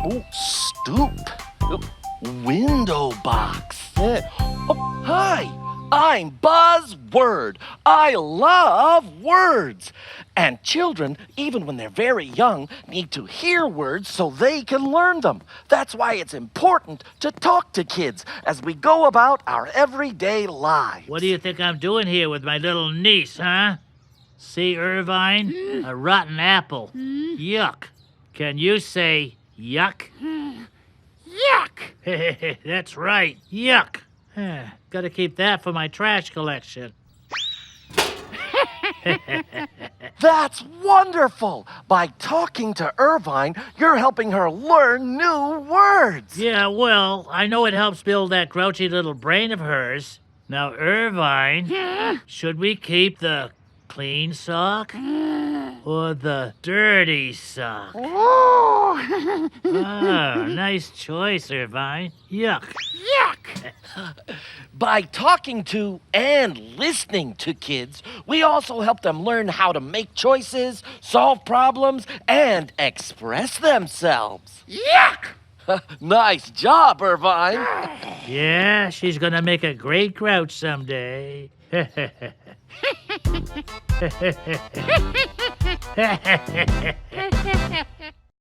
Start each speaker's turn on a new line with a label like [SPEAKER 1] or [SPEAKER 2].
[SPEAKER 1] Oh, stoop. Oh, window box. Oh, hi. I'm Buzzword. I love words. And children, even when they're very young, need to hear words so they can learn them. That's why it's important to talk to kids as we go about our everyday lives.
[SPEAKER 2] What do you think I'm doing here with my little niece, huh? See, Irvine? A rotten apple. Yuck. Can you say yuck?
[SPEAKER 3] Yuck!
[SPEAKER 2] That's right, yuck. Gotta keep that for my trash collection.
[SPEAKER 1] That's wonderful! By talking to Irvine, you're helping her learn new words.
[SPEAKER 2] Yeah, well, I know it helps build that grouchy little brain of hers. Now, Irvine, should we keep the clean sock or the dirty sock?
[SPEAKER 3] Oh!
[SPEAKER 2] Ah, nice choice, Irvine. Yuck.
[SPEAKER 3] Yuck!
[SPEAKER 1] By talking to and listening to kids, we also help them learn how to make choices, solve problems, and express themselves.
[SPEAKER 3] Yuck!
[SPEAKER 1] Nice job, Irvine.
[SPEAKER 2] Yeah, she's gonna make a great grouch someday.